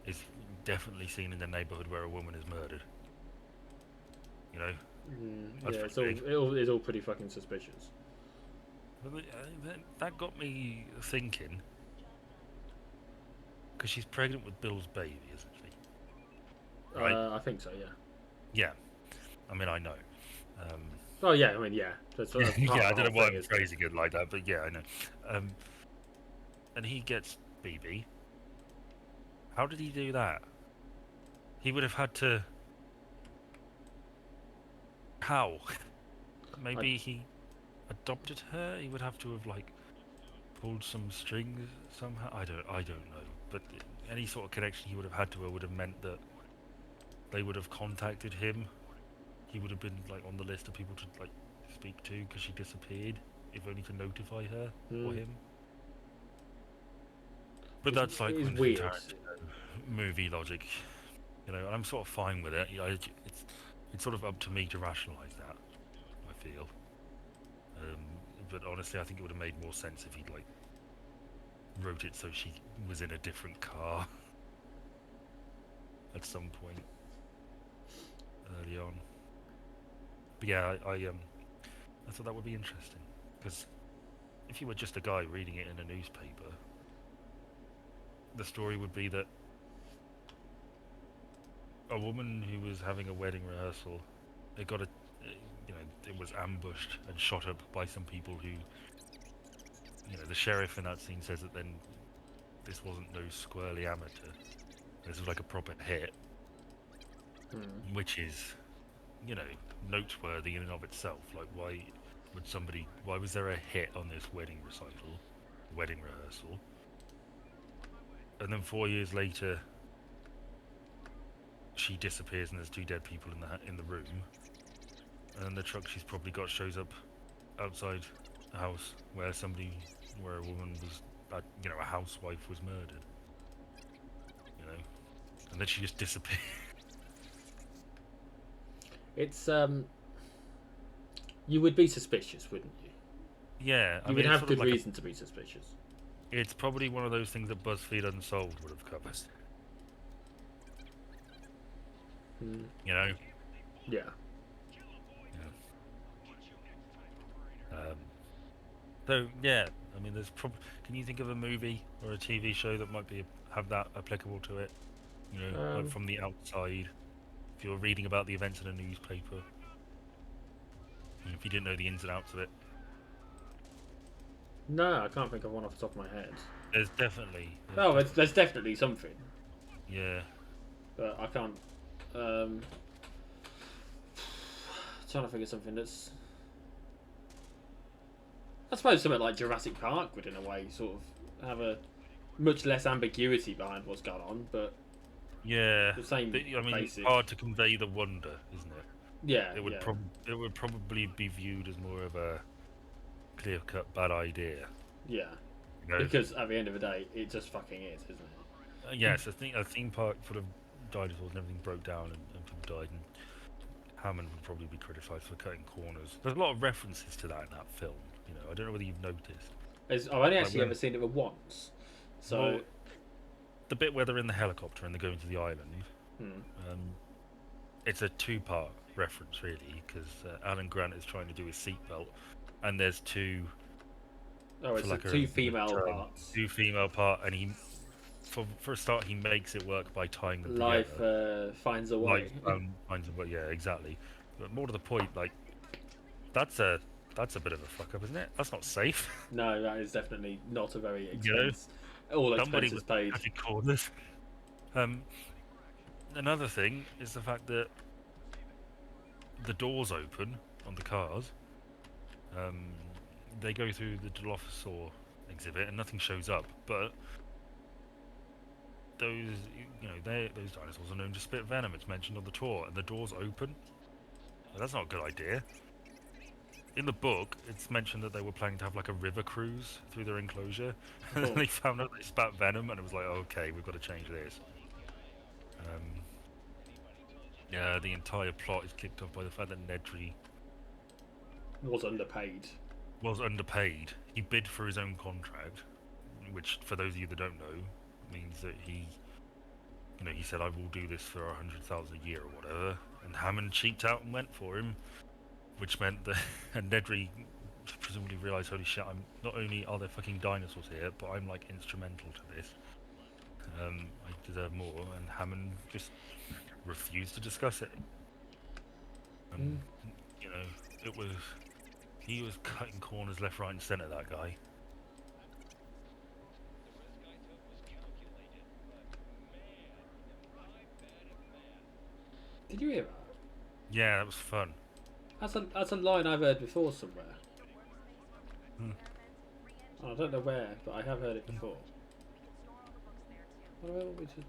is definitely seen in the neighbourhood where a woman is murdered. You know? Yeah, it's all pretty fucking suspicious. But that got me thinking, because she's pregnant with Bill's baby, isn't she? Right? I think so, yeah. Yeah. I mean, I know. Oh, yeah, I mean, yeah. That's yeah, I don't know why I'm phrasing it like that, but yeah, I know. And he gets BB. How did he do that? He would have had to... How? Maybe he adopted her? He would have to have, like, pulled some strings somehow? I don't know. But any sort of connection he would have had to her would have meant that they would have contacted him. He would have been, like, on the list of people to, like, speak to because she disappeared, if only to notify her or him. But that's like weird. Movie logic, and I'm sort of fine with it. It's sort of up to me to rationalise that, I feel. But honestly, I think it would have made more sense if he'd like wrote it so she was in a different car at some point early on. But yeah, I thought that would be interesting, because if you were just a guy reading it in a newspaper, the story would be that a woman who was having a wedding rehearsal, it was ambushed and shot up by some people who, the sheriff in that scene says that then this wasn't no squirrely amateur. This was like a proper hit, which is, noteworthy in and of itself. Like, why was there a hit on this wedding rehearsal? And then 4 years later, she disappears and there's 2 dead people in the room. And then the truck she's probably got shows up outside a house where a woman was, a housewife was murdered. And then she just disappeared. It's you would be suspicious, wouldn't you? Yeah, you would have good reason to be suspicious. It's probably one of those things that BuzzFeed Unsolved would have covered. Yeah. So yeah, I mean, can you think of a movie or a TV show that might have that applicable to it? Like from the outside, if you're reading about the events in a newspaper, and if you didn't know the ins and outs of it. No, I can't think of one off the top of my head. There's definitely. There's definitely something. Yeah. But I can't. Trying to think of something that's. I suppose something like Jurassic Park would, in a way, sort of have a much less ambiguity behind what's going on, but yeah, the same. It's hard to convey the wonder, isn't it? Yeah, it would probably be viewed as more of a clear-cut bad idea. Yeah, because at the end of the day, it just fucking is, isn't it? Yes, I think a theme park full of dinosaurs and everything broke down and people died, and Hammond would probably be criticised for cutting corners. There's a lot of references to that in that film. I don't know whether you've noticed. I've only actually ever seen it once. So the bit where they're in the helicopter and they're going to the island, it's a 2-part reference really, because Alan Grant is trying to do his seatbelt, and there's 2. Oh, it's like 2 female parts. 2 female part, and he, for a start, he makes it work by tying them together. Life finds a way. Finds a way. Yeah, exactly. But more to the point, like that's a bit of a fuck up, isn't it? That's not safe. No, that is definitely not a very expense. All expenses paid. Cutting corners. another thing is the fact that the doors open on the cars. They go through the Dilophosaur exhibit and nothing shows up, but those those dinosaurs are known to spit venom. It's mentioned on the tour, and the doors open. Well, that's not a good idea. In the book, it's mentioned that they were planning to have like a river cruise through their enclosure, and then they found out they spat venom, and it was like, okay, we've got to change this. Yeah, the entire plot is kicked off by the fact that Nedry Was underpaid. was underpaid. He bid for his own contract, which, for those of you that don't know, means that he said, I will do this for 100,000 a year or whatever, and Hammond cheaped out and went for him, which meant that and Nedry presumably realised, holy shit, I'm not only are there fucking dinosaurs here, but I'm like instrumental to this. I deserve more, and Hammond just refused to discuss it. He was cutting corners left, right, and centre. That guy. Did you hear that? Yeah, that was fun. That's a line I've heard before somewhere. I don't know where, but I have heard it before. What do I want me to...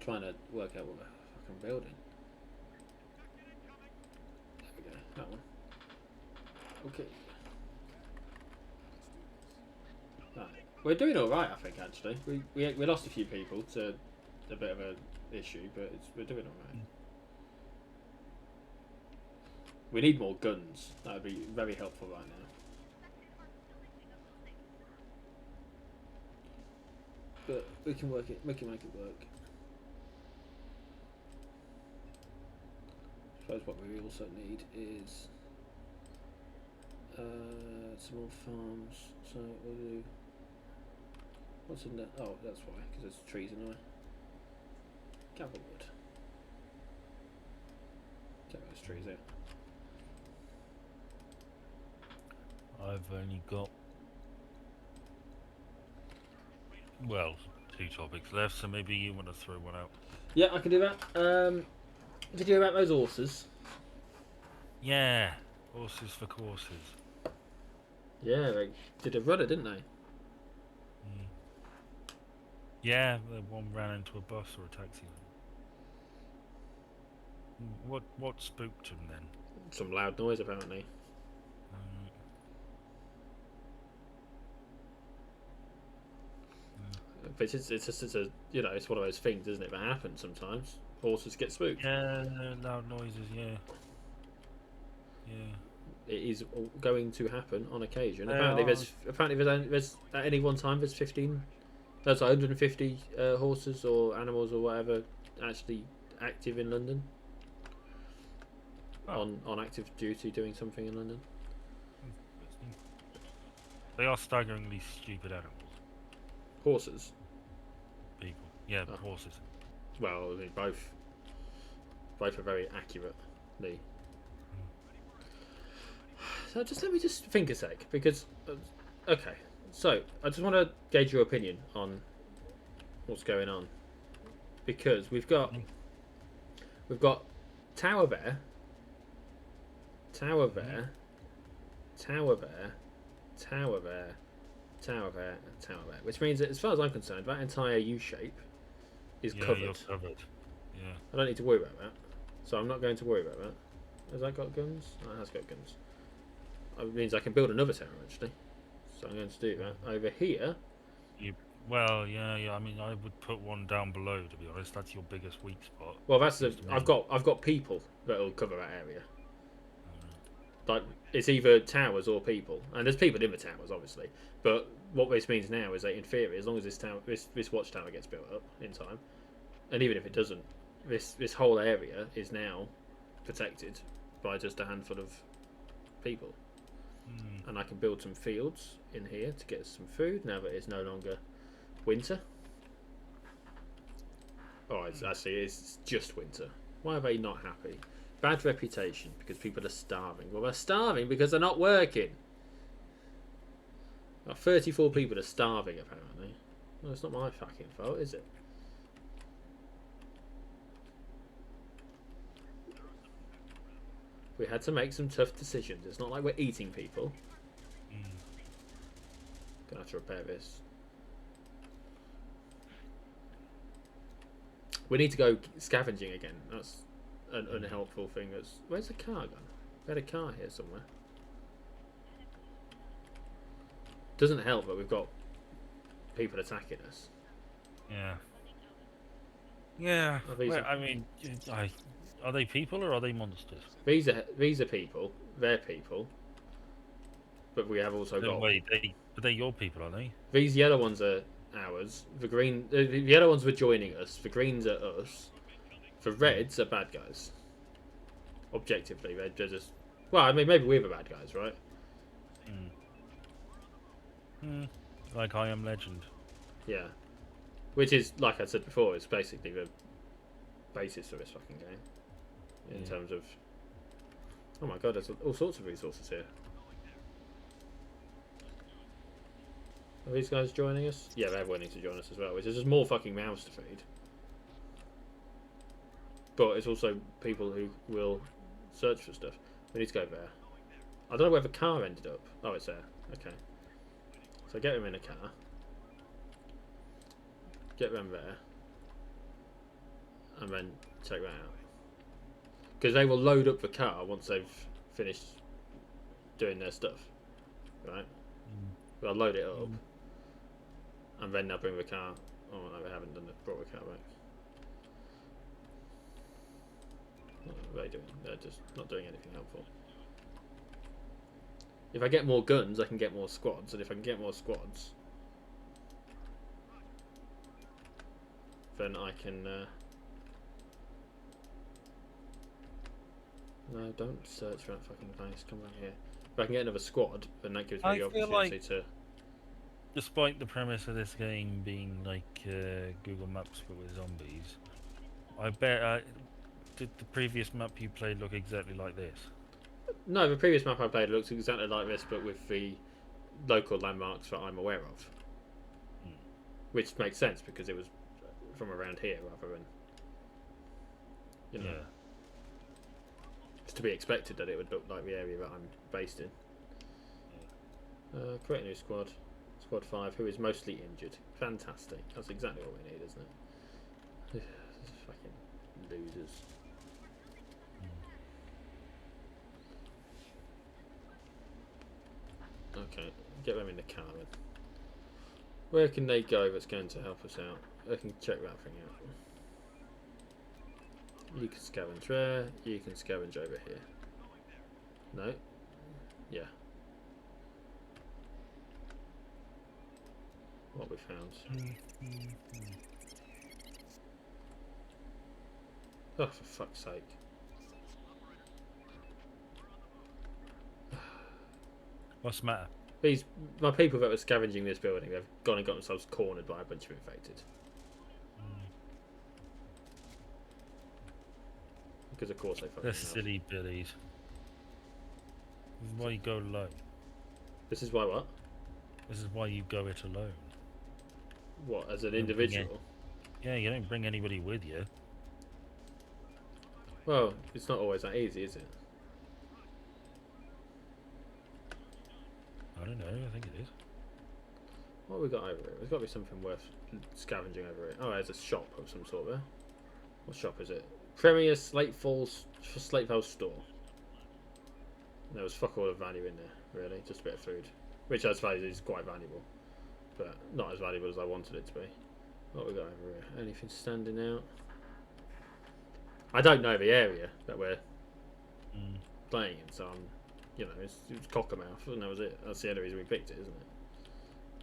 Trying to work out what the fucking building. There we go, that one. Okay. Right. We're doing alright, I think, actually. We lost a few people to a bit of an issue, but we're doing alright. We need more guns. That would be very helpful right now. But we can work it. We can make it work. I suppose what we also need is some more farms. So we'll do. What's in there? Oh, that's why, because there's trees in the way. Gather wood. Take those trees out. I've only got, well, 2 topics left, so maybe you want to throw one out. Yeah, I can do that. Did you hear about those horses? Yeah, horses for courses. Yeah, they did a rudder, didn't they? Yeah, the one ran into a bus or a taxi. What spooked him then? Some loud noise, apparently. But it's a it's one of those things, isn't it? That happens sometimes. Horses get spooked. Yeah, loud noises. Yeah. It is going to happen on occasion. Apparently, there's at any one time there's 15. There's 150 horses or animals or whatever actually active in London. On active duty doing something in London. They are staggeringly stupid animals. Horses. People. Yeah, horses. Well, I mean, both are very accurately. So let me think a sec, because okay, so I just want to gauge your opinion on what's going on, because we've got Tower Bear, Tower Bear, Tower Bear, Tower Bear, Tower Bear, and Tower Bear, which means that, as far as I'm concerned, that entire U shape is covered. You're covered. Yeah. I don't need to worry about that, so I'm not going to worry about that. Has that got guns? Oh, it has got guns. It means I can build another tower, actually. So I'm going to do that. Over here... Well, yeah. I mean, I would put one down below, to be honest. That's your biggest weak spot. Well, I've got people that will cover that area. Like, it's either towers or people. And there's people in the towers, obviously. But what this means now is that, in theory, as long as this watchtower gets built up in time, and even if it doesn't, this whole area is now protected by just a handful of people. And I can build some fields in here to get some food now that it's no longer winter. Oh, it's just winter. Why are they not happy? Bad reputation because people are starving. Well, they're starving because they're not working. 34 people are starving, apparently. Well, it's not my fucking fault, is it? We had to make some tough decisions. It's not like we're eating people. Gonna have to repair this. We need to go scavenging again. That's an unhelpful thing. Where's the car gone? We had a car here somewhere. Doesn't help that we've got people attacking us. Yeah. Yeah. Well, I mean, are they people or are they monsters? These are people. They're people. But we have also got. Wait, they're your people, are they? These yellow ones are ours. The yellow ones were joining us. The greens are us. The reds are bad guys. Objectively, they're just. Well, I mean, maybe we're the bad guys, right? Like I Am Legend. Yeah. Which is, like I said before, it's basically the basis of this fucking game. In terms of. Oh my god, there's all sorts of resources here. Are these guys joining us? Yeah, they're willing to join us as well, which is just more fucking mouths to feed. But it's also people who will search for stuff. We need to go there. I don't know where the car ended up. Oh, it's there. Okay. So get them in a car. Get them there. And then take that out. Because they will load up the car once they've finished doing their stuff. Right? They'll load it up. And then they'll bring the car. Oh no, they haven't done it. Brought the car back. What are they doing? They're just not doing anything helpful. If I get more guns, I can get more squads, and if I can get more squads, then I can. No, don't search for that fucking place. Come on here. If I can get another squad, then that gives me the opportunity to. Despite the premise of this game being like Google Maps but with zombies, I bet did the previous map you played look exactly like this? No, the previous map I played looks exactly like this, but with the local landmarks that I'm aware of. Which makes sense because it was from around here rather than. You know. Yeah. It's to be expected that it would look like the area that I'm based in. Create a new squad. Squad 5, who is mostly injured. Fantastic. That's exactly what we need, isn't it? Fucking losers. Okay, get them in the car then. Where can they go that's going to help us out? I can check that thing out. You can scavenge there, you can scavenge over here. No? Yeah. What we found. Oh, for fuck's sake. What's the matter? My people that were scavenging this building, they've gone and got themselves cornered by a bunch of infected. Because of course they fucking They're have. silly billies. This is why you go alone. This is why what? This is why you go it alone. What, as an individual? Yeah, you don't bring anybody with you. Well, it's not always that easy, is it? I don't know, I think it is. What have we got over here? There's got to be something worth scavenging over here. Oh, there's a shop of some sort there. What shop is it? Premier Slatefall store. There was fuck all of value in there, really. Just a bit of food. Which I suppose is quite valuable. But not as valuable as I wanted it to be. What have we got over here? Anything standing out? I don't know the area that we're playing in, so you know, it was Cockermouth, and that was it. That's the only reason we picked it, isn't it?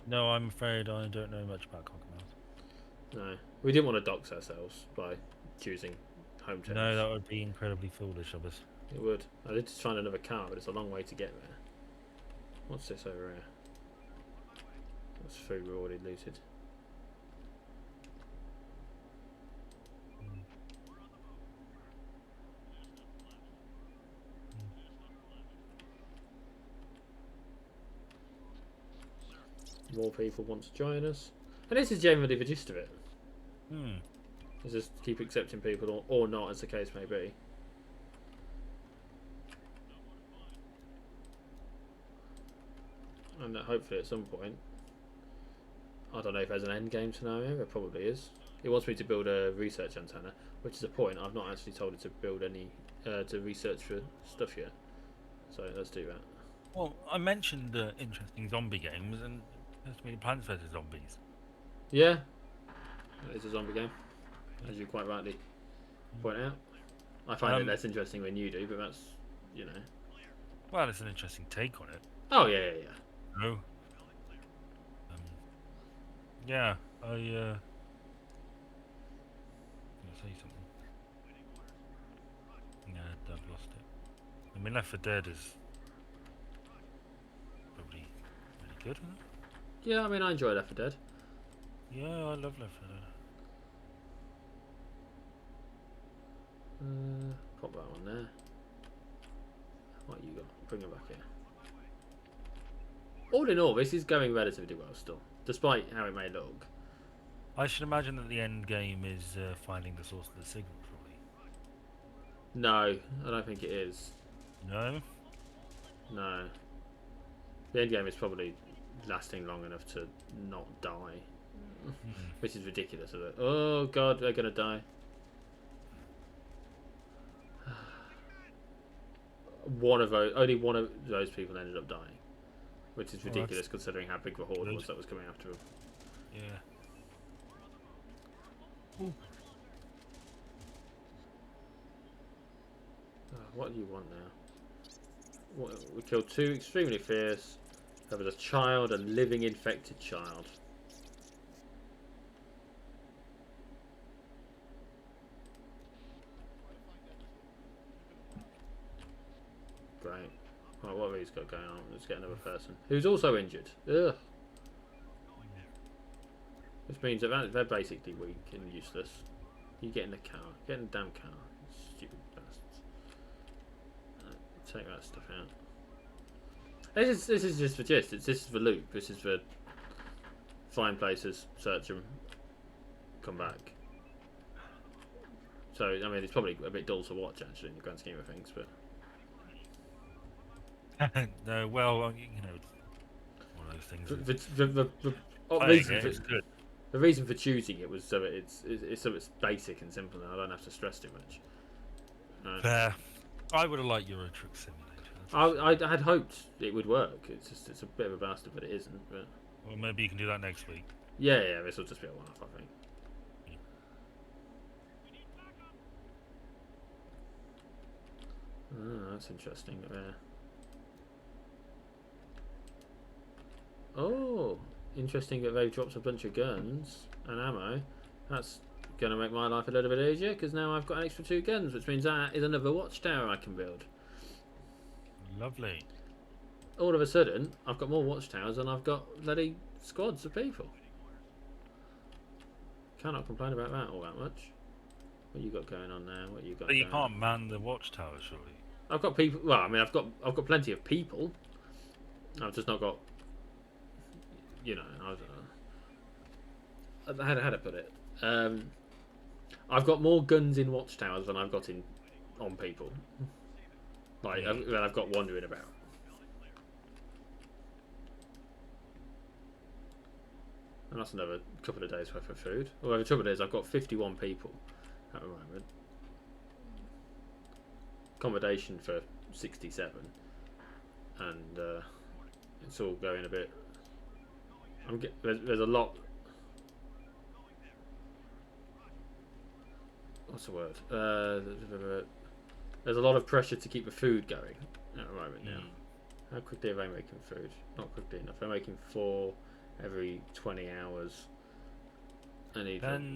No, I'm afraid I don't know much about Cockermouth. No. We didn't want to dox ourselves by choosing home terms. No, that would be incredibly foolish of us. It would. I did just find another car, but it's a long way to get there. What's this over here? That's food we already looted. More people want to join us. And this is generally the gist of it. Hmm. Is just keep accepting people or not, as the case may be. And hopefully at some point, I don't know if there's an end game scenario, there probably is. It wants me to build a research antenna, which is a point. I've not actually told it to build any, to research for stuff yet. So let's do that. Well, I mentioned interesting zombie games, and there's been Plants vs Zombies. Yeah, it's a zombie game, as you quite rightly point out. I find it less interesting than you do, but that's, you know. Well, it's an interesting take on it. Oh, yeah, yeah, yeah. No. Yeah, I gonna say something. Yeah, I've lost it. I mean, Left 4 Dead is probably really good, isn't it? Yeah, I mean, I enjoy Left 4 Dead. Yeah, I love Left 4 Dead. Pop that on there. What you got? Bring it back here. All in all, this is going relatively well still, despite how it may look. I should imagine that the end game is finding the source of the signal, probably. No, I don't think it is. No? No. The end game is probably lasting long enough to not die. Which is ridiculous, isn't it? Oh god, they're gonna die. Only one of those people ended up dying. Which is ridiculous considering how big the horde was that was coming after them. Yeah. What do you want now? We killed 2 extremely fierce. There was a child, a living infected child. Great. Right, what have these got going on? Let's get another person who's also injured. Ugh. Which means that they're basically weak and useless. You get in the car. Get in the damn car. Stupid bastards. Take that stuff out. This is just for gist. This is for loop. This is for find places, search them, come back. So I mean, it's probably a bit dull to watch actually in the grand scheme of things, but. No, well, you know, it's one of those things. The reason for choosing it was so that it's so it's basic and simple, and I don't have to stress too much. I would have liked Euro Truck Simulator. I had hoped it would work. It's a bit of a bastard, but it isn't. But well, maybe you can do that next week. Yeah, this will just be a one-off, I think. Oh, that's interesting. Oh, interesting that they've dropped a bunch of guns and ammo. That's going to make my life a little bit easier because now I've got an extra 2 guns, which means that is another watchtower I can build. Lovely. All of a sudden, I've got more watchtowers and I've got bloody squads of people. Cannot complain about that all that much. What you got going on now? What you got? But you can't man the watchtower, surely. I've got people. Well, I mean, I've got plenty of people. I've just not got. You know, how to put it? I've got more guns in watchtowers than I've got on people. Like than I've got wandering about. And that's another couple of days worth of food. Although the trouble is, I've got 51 people at the moment. Accommodation for 67, and it's all going a bit. There's a lot. What's the word? There's a lot of pressure to keep the food going at the moment now. How quickly are they making food? Not quickly enough. They're making 4 every 20 hours. It's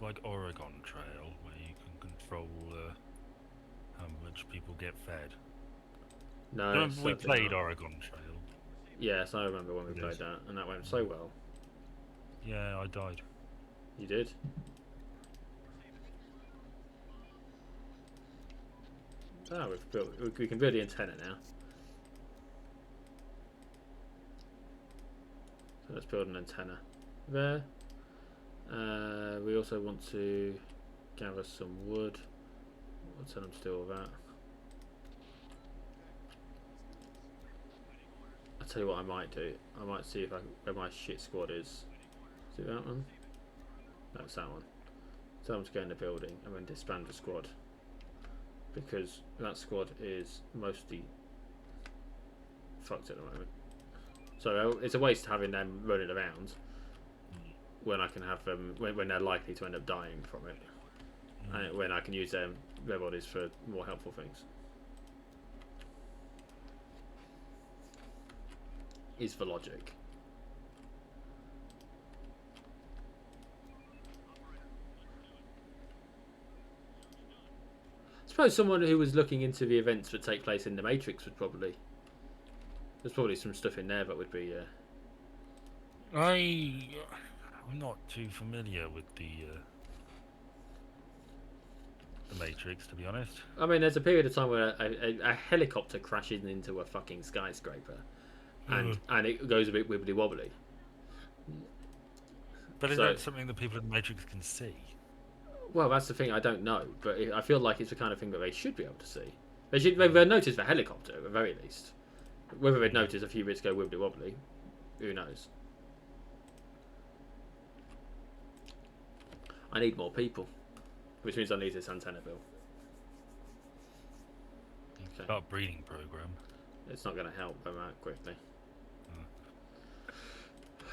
like Oregon Trail where you can control how much people get fed. No, we played Oregon Trail. Yes, I remember when we played that, and that went so well. Yeah, I died. You did? We can build the antenna now. So let's build an antenna there. We also want to gather some wood. I'll tell them to do all that. I'll tell you what I might do. I might see if where my shit squad is. Is it that one? No, it's that one. Tell them to go in the building and then disband the squad. Because that squad is mostly fucked at the moment. So it's a waste having them running around when I can have them when they're likely to end up dying from it, and when I can use their bodies for more helpful things. Is the logic. I suppose someone who was looking into the events that take place in the Matrix would probably. There's probably some stuff in there that would be. I'm not too familiar with the Matrix, to be honest. I mean, there's a period of time where a helicopter crashes into a fucking skyscraper, and it goes a bit wibbly wobbly. But is that something that people in the Matrix can see? Well, that's the thing. I don't know, but I feel like it's the kind of thing that they should be able to see. They've noticed the helicopter at the very least. Whether they'd noticed a few bits go wibbly wobbly, who knows? I need more people, which means I need this antenna built. Okay. Start breeding program. It's not going to help them out quickly.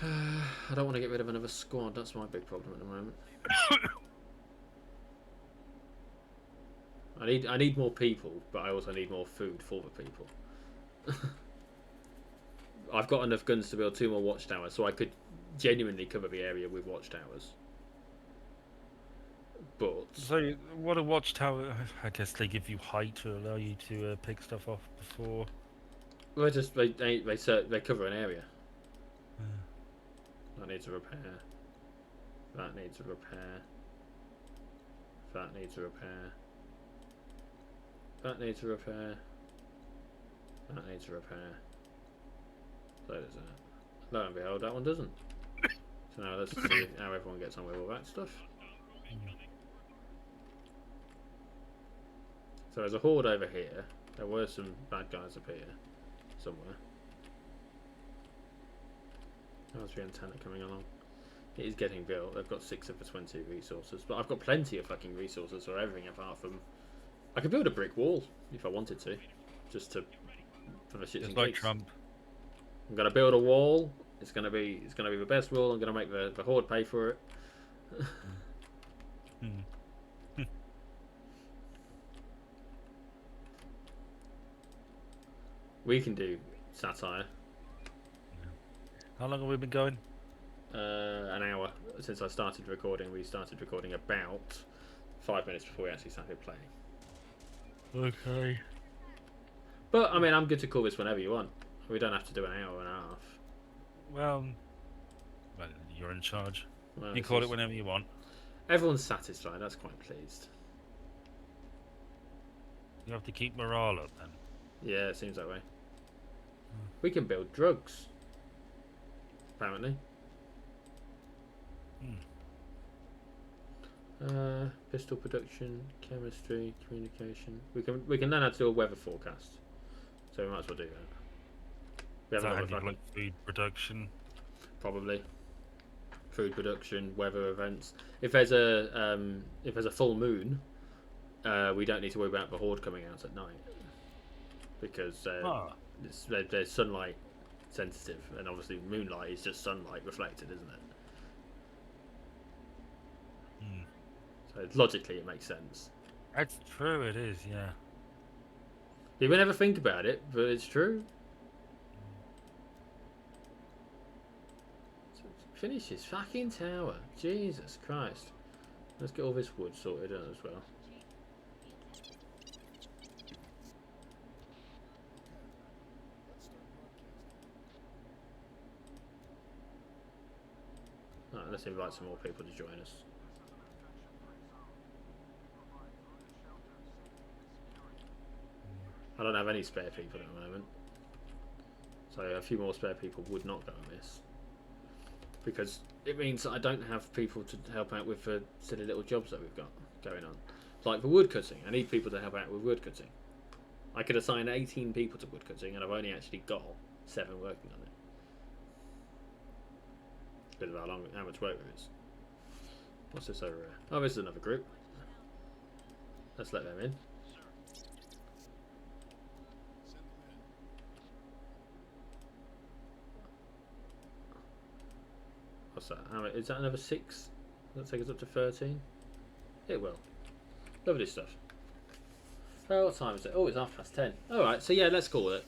I don't want to get rid of another squad. That's my big problem at the moment. I need more people, but I also need more food for the people. I've got enough guns to build 2 more watchtowers, so I could genuinely cover the area with watchtowers. But so, what a watchtower? I guess they give you height to allow you to pick stuff off before. Well, they cover an area. That needs a repair. That needs a repair. That needs a repair. That needs a repair. That needs a repair. So does that. Lo and behold, that one doesn't. So now let's see how everyone gets on with all that stuff. So there's a horde over here. There were some bad guys up here somewhere. How's the antenna coming along? It is getting built. They've got 6 of the 20 resources, but I've got plenty of fucking resources for everything apart from. I could build a brick wall if I wanted to, just to for the shits and gigs. Trump. I'm gonna build a wall. It's gonna be the best wall. I'm gonna make the horde pay for it. We can do satire. How long have we been going? An hour since I started recording. We started recording about 5 minutes before we actually started playing. Okay. But I mean, I'm good to call this whenever you want. We don't have to do an hour and a half. Well, you're in charge. Well, you call it whenever you want. Everyone's satisfied. That's quite pleased. You have to keep morale up then. Yeah, it seems that way. We can build drugs. Apparently. Pistol production, chemistry, communication. We can learn how to do a weather forecast. So we might as well do that. We haven't like food production. Probably. Food production, weather events. If there's a full moon, we don't need to worry about the horde coming out at night because they're sunlight sensitive, and obviously moonlight is just sunlight reflected, isn't it? So logically, it makes sense. That's true. It is, yeah. You would never think about it, but it's true. Finish his fucking tower. Jesus Christ. Let's get all this wood sorted out as well. Right, let's invite some more people to join us. I don't have any spare people at the moment. So a few more spare people would not go amiss. because it means that I don't have people to help out with the silly little jobs that we've got going on. Like the wood cutting, I need people to help out with wood cutting. I could assign 18 people to wood cutting, and I've only actually got 7 working on it. Because of how much work there is. What's this over here? Oh, this is another group. Let's let them in. What's that? Is that another 6? Will that take us up to 13? It will. Lovely stuff. Oh, what time is it? Oh, it's 10:30. Alright, so yeah, let's call it.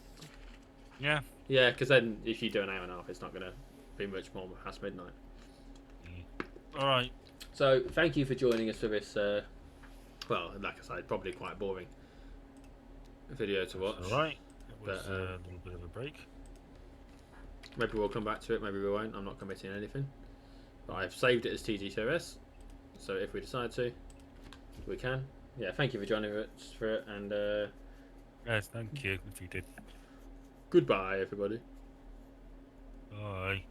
Yeah. Yeah, because then if you do an hour and a half, it's not going to be much more past midnight. Alright. So, thank you for joining us for this, well, like I said, probably quite boring video to watch. Alright. It was a little bit of a break. Maybe we'll come back to it, maybe we won't. I'm not committing anything. But I've saved it as TG2S, so if we decide to, we can. Yeah, thank you for joining us for it, and Yes, thank you if you did. goodbye, everybody. Bye.